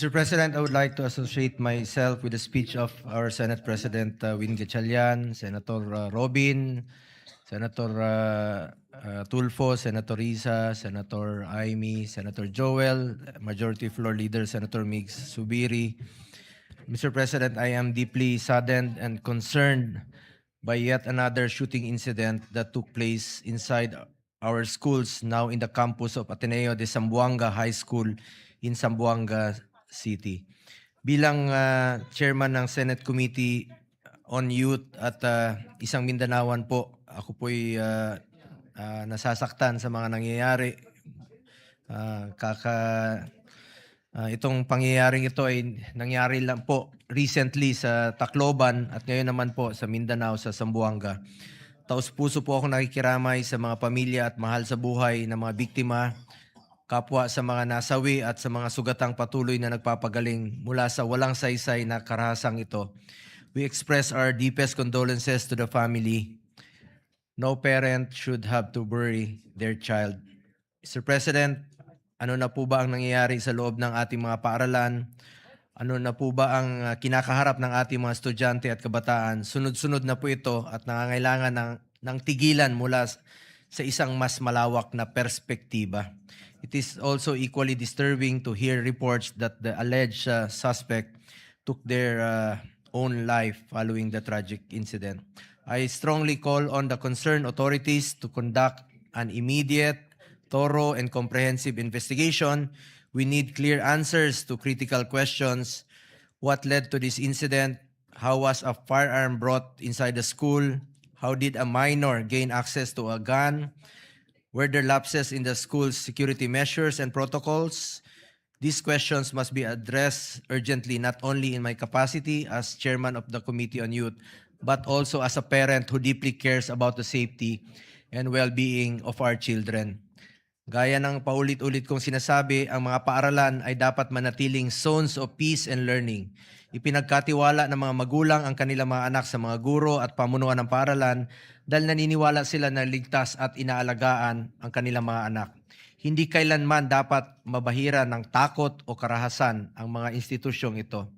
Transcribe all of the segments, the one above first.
Mr. President, I would like to associate myself with the speech of our Senate President Win Gatchalian, Senator Robin, Senator Tulfo, Senator Risa, Senator Aimee, Senator Joel, Majority Floor Leader Senator Migs Subiri. Mr. President, I am deeply saddened and concerned by yet another shooting incident that took place inside our schools now in the campus of Ateneo de Zamboanga High School in Zamboanga City. Bilang chairman ng Senate Committee on Youth at isang Mindanaoan po, ako po'y nasasaktan sa mga nangyayari. Itong pangyayaring ito ay nangyari lang po recently sa Tacloban at ngayon naman po sa Mindanao, sa Zamboanga. Taos-puso po ako nakikiramay sa mga pamilya at mahal sa buhay ng mga biktima, kapwa sa mga nasawi at sa mga sugatang patuloy na nagpapagaling mula sa walang saysay na karahasang ito. We express our deepest condolences to the family. No parent should have to bury their child. Mr. President, ano na po ba ang nangyayari sa loob ng ating mga paaralan? Ano na po ba ang kinakaharap ng ating mga estudyante at kabataan? Sunod-sunod na po ito at nangangailangan ng tigilan mula sa isang mas malawak na perspektiba. It is also equally disturbing to hear reports that the alleged suspect took their own life following the tragic incident. I strongly call on the concerned authorities to conduct an immediate, thorough, and comprehensive investigation. We need clear answers to critical questions. What led to this incident? How was a firearm brought inside the school? How did a minor gain access to a gun? Were there lapses in the school's security measures and protocols? These questions must be addressed urgently, not only in my capacity as chairman of the Committee on Youth, but also as a parent who deeply cares about the safety and well-being of our children. Gaya ng paulit-ulit kong sinasabi, ang mga paaralan ay dapat manatiling zones of peace and learning. Ipinagkatiwala ng mga magulang ang kanilang mga anak sa mga guro at pamunuan ng paaralan dahil naniniwala sila na ligtas at inaalagaan ang kanilang mga anak. Hindi kailanman dapat mabahira ng takot o karahasan ang mga institusyong ito.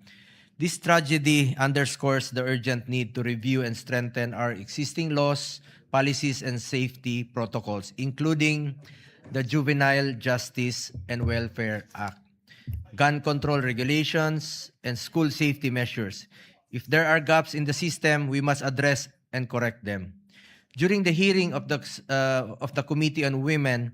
This tragedy underscores the urgent need to review and strengthen our existing laws, policies, and safety protocols, including the Juvenile Justice and Welfare Act, gun control regulations, and school safety measures. If there are gaps in the system, we must address and correct them. During the hearing of the Committee on Women,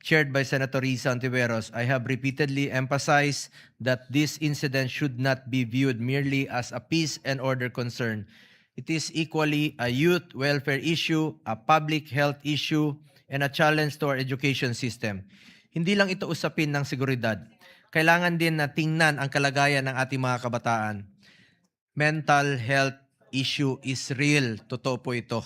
chaired by Senator Risa Ontiveros, I have repeatedly emphasized that this incident should not be viewed merely as a peace and order concern. It is equally a youth welfare issue, a public health issue, and a challenge to our education system. Hindi lang ito usapin ng seguridad. Kailangan din na tingnan ang kalagayan ng ating mga kabataan. Mental health issue is real. Totoo po ito.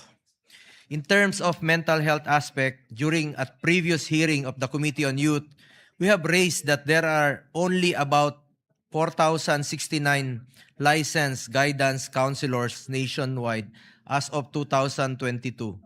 In terms of mental health aspect, during a previous hearing of the Committee on Youth, we have raised that there are only about 4,069 licensed guidance counselors nationwide as of 2022.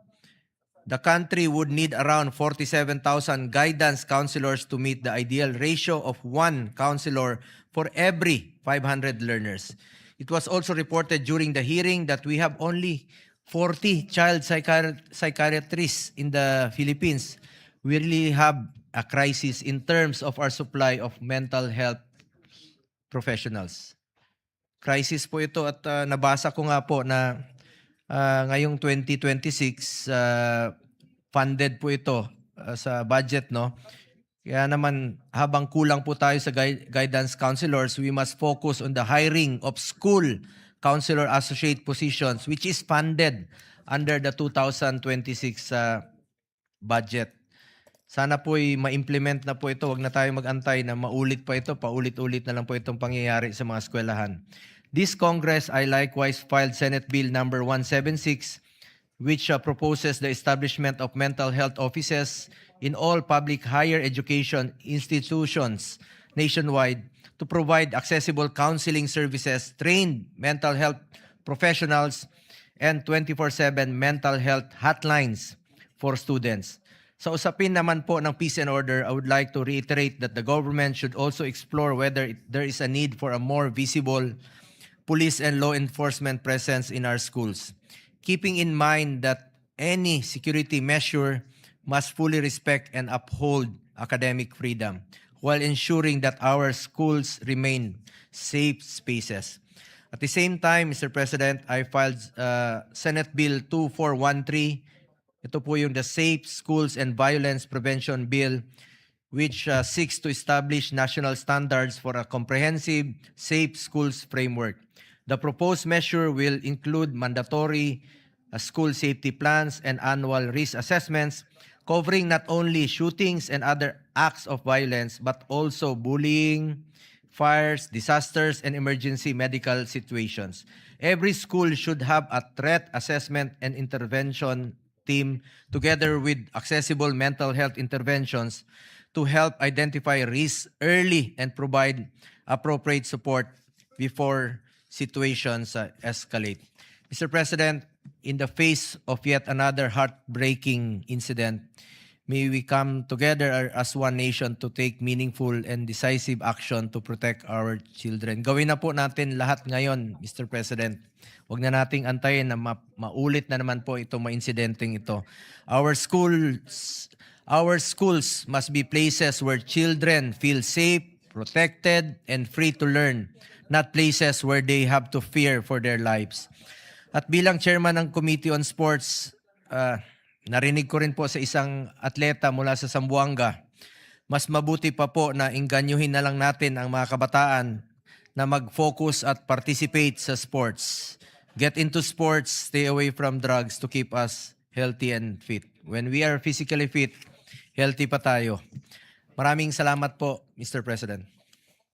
The country would need around 47,000 guidance counselors to meet the ideal ratio of one counselor for every 500 learners. It was also reported during the hearing that we have only 40 child psychiatrists in the Philippines. We really have a crisis in terms of our supply of mental health professionals. Crisis po ito at nabasa ko nga po na ngayong 2026, funded po ito sa budget, no? Kaya naman, habang kulang po tayo sa guidance counselors, we must focus on the hiring of school counselor associate positions, which is funded under the 2026 budget. Sana po'y ma-implement na po ito. Huwag na tayo mag-antay na maulit pa ito. Paulit-ulit na lang po itong pangyayari sa mga eskwelahan. This Congress, I likewise filed Senate Bill number 176, which proposes the establishment of mental health offices in all public higher education institutions nationwide to provide accessible counseling services, trained mental health professionals, and 24/7 mental health hotlines for students. Sa usapin naman po ng peace and order, I would like to reiterate that the government should also explore whether there is a need for a more visible police and law enforcement presence in our schools, keeping in mind that any security measure must fully respect and uphold academic freedom while ensuring that our schools remain safe spaces. At the same time, Mr. President, I filed Senate Bill 2413. Ito po yung the Safe Schools and Violence Prevention Bill, which seeks to establish national standards for a comprehensive safe schools framework. The proposed measure will include mandatory school safety plans and annual risk assessments covering not only shootings and other acts of violence but also bullying, fires, disasters, and emergency medical situations. Every school should have a threat assessment and intervention team together with accessible mental health interventions to help identify risks early and provide appropriate support before situations escalate. Mr. President, in the face of yet another heartbreaking incident, may we come together as one nation to take meaningful and decisive action to protect our children. Gawin na po natin lahat ngayon, Mr. President. Huwag na nating antayin na maulit na naman po itong mga insidenteng ito. Our schools must be places where children feel safe, protected, and free to learn, not places where they have to fear for their lives. At bilang chairman ng Committee on Sports, narinig ko rin po sa isang atleta mula sa Zamboanga, mas mabuti pa po na inganyuhin na lang natin ang mga kabataan na mag-focus at participate sa sports. Get into sports, stay away from drugs to keep us healthy and fit. When we are physically fit, healthy pa tayo. Maraming salamat po, Mr. President.